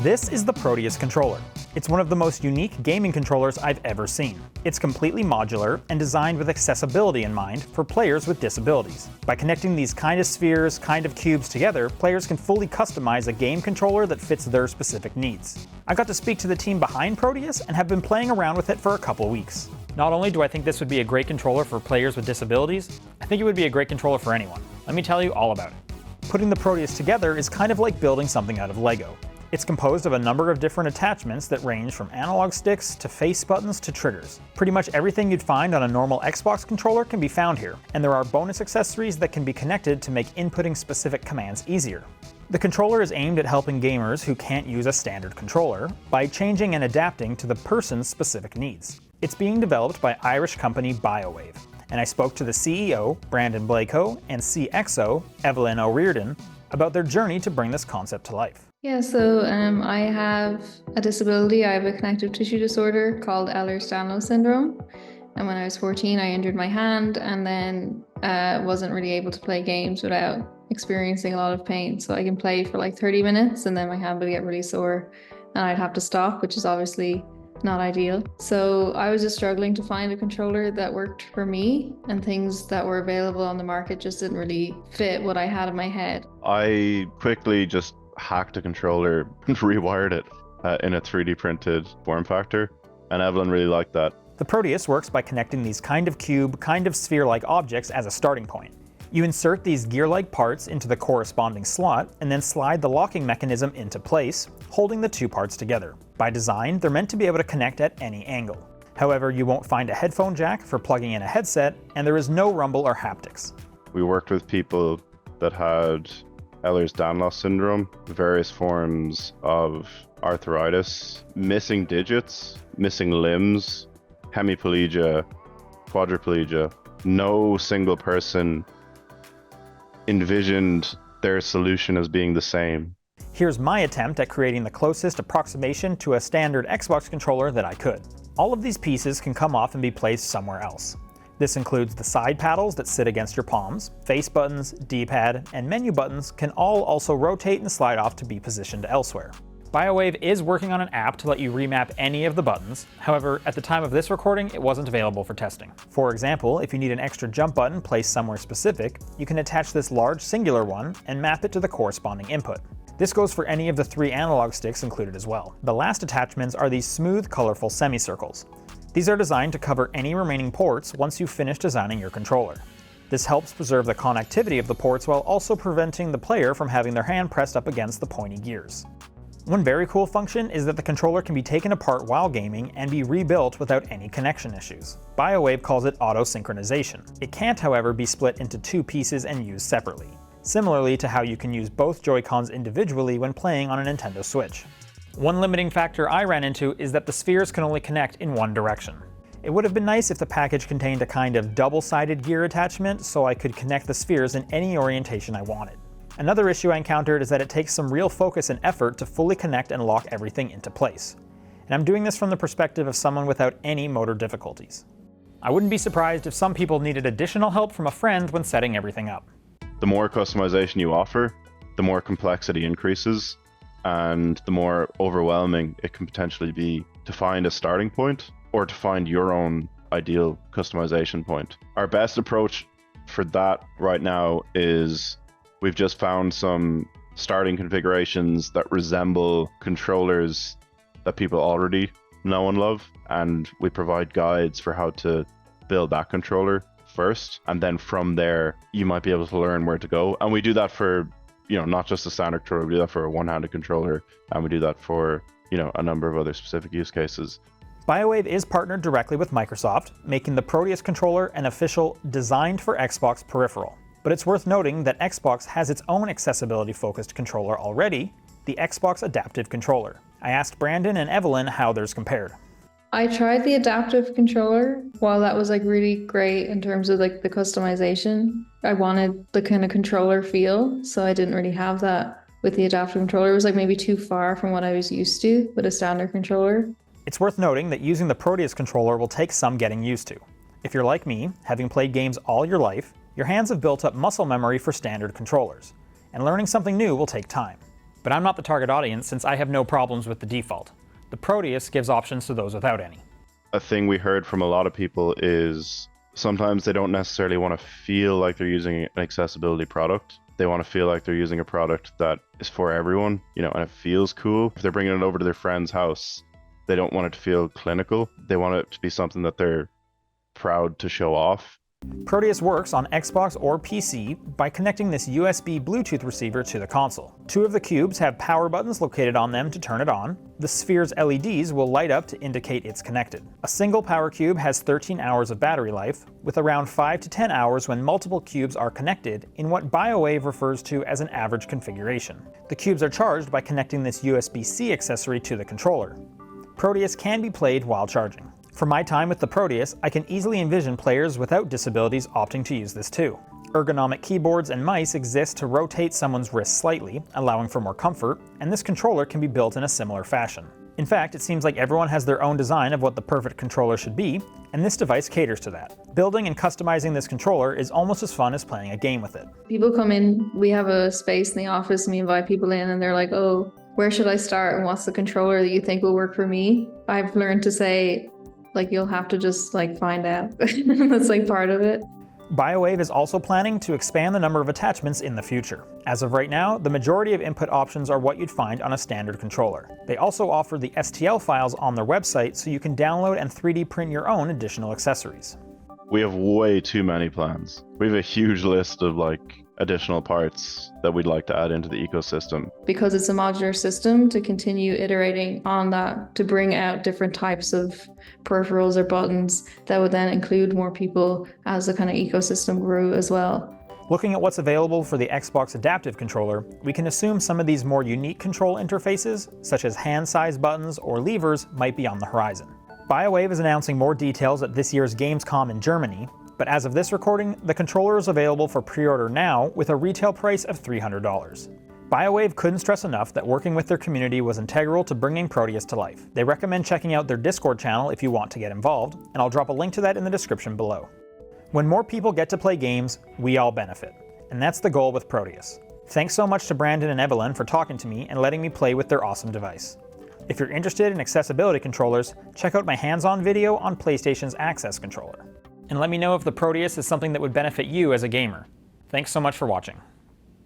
This is the Proteus controller. It's one of the most unique gaming controllers I've ever seen. It's completely modular and designed with accessibility in mind for players with disabilities. By connecting these kind of spheres, kind of cubes together, players can fully customize a game controller that fits their specific needs. I got to speak to the team behind Proteus and have been playing around with it for a couple weeks. Not only do I think this would be a great controller for players with disabilities, I think it would be a great controller for anyone. Let me tell you all about it. Putting the Proteus together is kind of like building something out of Lego. It's composed of a number of different attachments that range from analog sticks to face buttons to triggers. Pretty much everything you'd find on a normal Xbox controller can be found here, and there are bonus accessories that can be connected to make inputting specific commands easier. The controller is aimed at helping gamers who can't use a standard controller by changing and adapting to the person's specific needs. It's being developed by Irish company ByoWave, and I spoke to the CEO, Brandon Blako, and CXO, Evelyn O'Riordan, about their journey to bring this concept to life. Yeah, so I have a disability. I have a connective tissue disorder called Ehlers-Danlos syndrome. And when I was 14, I injured my hand and then wasn't really able to play games without experiencing a lot of pain. So I can play for like 30 minutes and then my hand would get really sore and I'd have to stop, which is obviously not ideal. So I was just struggling to find a controller that worked for me, and things that were available on the market just didn't really fit what I had in my head. I quickly just hacked a controller and rewired it in a 3D printed form factor, and Evelyn really liked that. The Proteus works by connecting these kind of cube, kind of sphere-like objects as a starting point. You insert these gear-like parts into the corresponding slot and then slide the locking mechanism into place, holding the two parts together. By design, they're meant to be able to connect at any angle. However, you won't find a headphone jack for plugging in a headset, and there is no rumble or haptics. We worked with people that had Ehlers-Danlos syndrome, various forms of arthritis, missing digits, missing limbs, hemiplegia, quadriplegia. No single person envisioned their solution as being the same. Here's my attempt at creating the closest approximation to a standard Xbox controller that I could. All of these pieces can come off and be placed somewhere else. This includes the side paddles that sit against your palms, face buttons, D-pad, and menu buttons can all also rotate and slide off to be positioned elsewhere. ByoWave is working on an app to let you remap any of the buttons. However, at the time of this recording, it wasn't available for testing. For example, if you need an extra jump button placed somewhere specific, you can attach this large singular one and map it to the corresponding input. This goes for any of the 3 analog sticks included as well. The last attachments are these smooth, colorful semicircles. These are designed to cover any remaining ports once you've finished designing your controller. This helps preserve the connectivity of the ports while also preventing the player from having their hand pressed up against the pointy gears. One very cool function is that the controller can be taken apart while gaming and be rebuilt without any connection issues. ByoWave calls it auto-synchronization. It can't, however, be split into 2 pieces and used separately, similarly to how you can use both Joy-Cons individually when playing on a Nintendo Switch. One limiting factor I ran into is that the spheres can only connect in one direction. It would have been nice if the package contained a kind of double-sided gear attachment so I could connect the spheres in any orientation I wanted. Another issue I encountered is that it takes some real focus and effort to fully connect and lock everything into place. And I'm doing this from the perspective of someone without any motor difficulties. I wouldn't be surprised if some people needed additional help from a friend when setting everything up. The more customization you offer, the more complexity increases, and the more overwhelming it can potentially be to find a starting point or to find your own ideal customization point. Our best approach for that right now is we've just found some starting configurations that resemble controllers that people already know and love, and we provide guides for how to build that controller first, and then from there you might be able to learn where to go. And we do that for, not just a standard controller, we do that for a one-handed controller, and we do that for, a number of other specific use cases. ByoWave is partnered directly with Microsoft, making the Proteus controller an official designed for Xbox peripheral. But it's worth noting that Xbox has its own accessibility-focused controller already, the Xbox Adaptive Controller. I asked Brandon and Evelyn how theirs compared. I tried the adaptive controller. While that was really great in terms of the customization, I wanted the kind of controller feel, so I didn't really have that with the adaptive controller. It was maybe too far from what I was used to with a standard controller. It's worth noting that using the Proteus controller will take some getting used to. If you're like me, having played games all your life, your hands have built up muscle memory for standard controllers, and learning something new will take time. But I'm not the target audience since I have no problems with the default. The Proteus gives options to those without any. A thing we heard from a lot of people is sometimes they don't necessarily want to feel like they're using an accessibility product. They want to feel like they're using a product that is for everyone, and it feels cool. If they're bringing it over to their friend's house, they don't want it to feel clinical. They want it to be something that they're proud to show off. Proteus works on Xbox or PC by connecting this USB Bluetooth receiver to the console. 2 of the cubes have power buttons located on them to turn it on. The sphere's LEDs will light up to indicate it's connected. A single power cube has 13 hours of battery life, with around 5 to 10 hours when multiple cubes are connected in what ByoWave refers to as an average configuration. The cubes are charged by connecting this USB-C accessory to the controller. Proteus can be played while charging. From my time with the Proteus, I can easily envision players without disabilities opting to use this too. Ergonomic keyboards and mice exist to rotate someone's wrist slightly, allowing for more comfort, and this controller can be built in a similar fashion. In fact, it seems like everyone has their own design of what the perfect controller should be, and this device caters to that. Building and customizing this controller is almost as fun as playing a game with it. People come in, we have a space in the office and we invite people in and they're like, oh, where should I start and what's the controller that you think will work for me? I've learned to say, you'll have to just find out. That's part of it. ByoWave is also planning to expand the number of attachments in the future. As of right now, the majority of input options are what you'd find on a standard controller. They also offer the STL files on their website so you can download and 3D print your own additional accessories. We have way too many plans. We have a huge list of additional parts that we'd like to add into the ecosystem. Because it's a modular system, to continue iterating on that, to bring out different types of peripherals or buttons that would then include more people as the kind of ecosystem grew as well. Looking at what's available for the Xbox Adaptive Controller, we can assume some of these more unique control interfaces, such as hand-sized buttons or levers, might be on the horizon. ByoWave is announcing more details at this year's Gamescom in Germany, but as of this recording, the controller is available for pre-order now with a retail price of $300. ByoWave couldn't stress enough that working with their community was integral to bringing Proteus to life. They recommend checking out their Discord channel if you want to get involved, and I'll drop a link to that in the description below. When more people get to play games, we all benefit, and that's the goal with Proteus. Thanks so much to Brandon and Evelyn for talking to me and letting me play with their awesome device. If you're interested in accessibility controllers, check out my hands-on video on PlayStation's Access controller. And let me know if the Proteus is something that would benefit you as a gamer. Thanks so much for watching.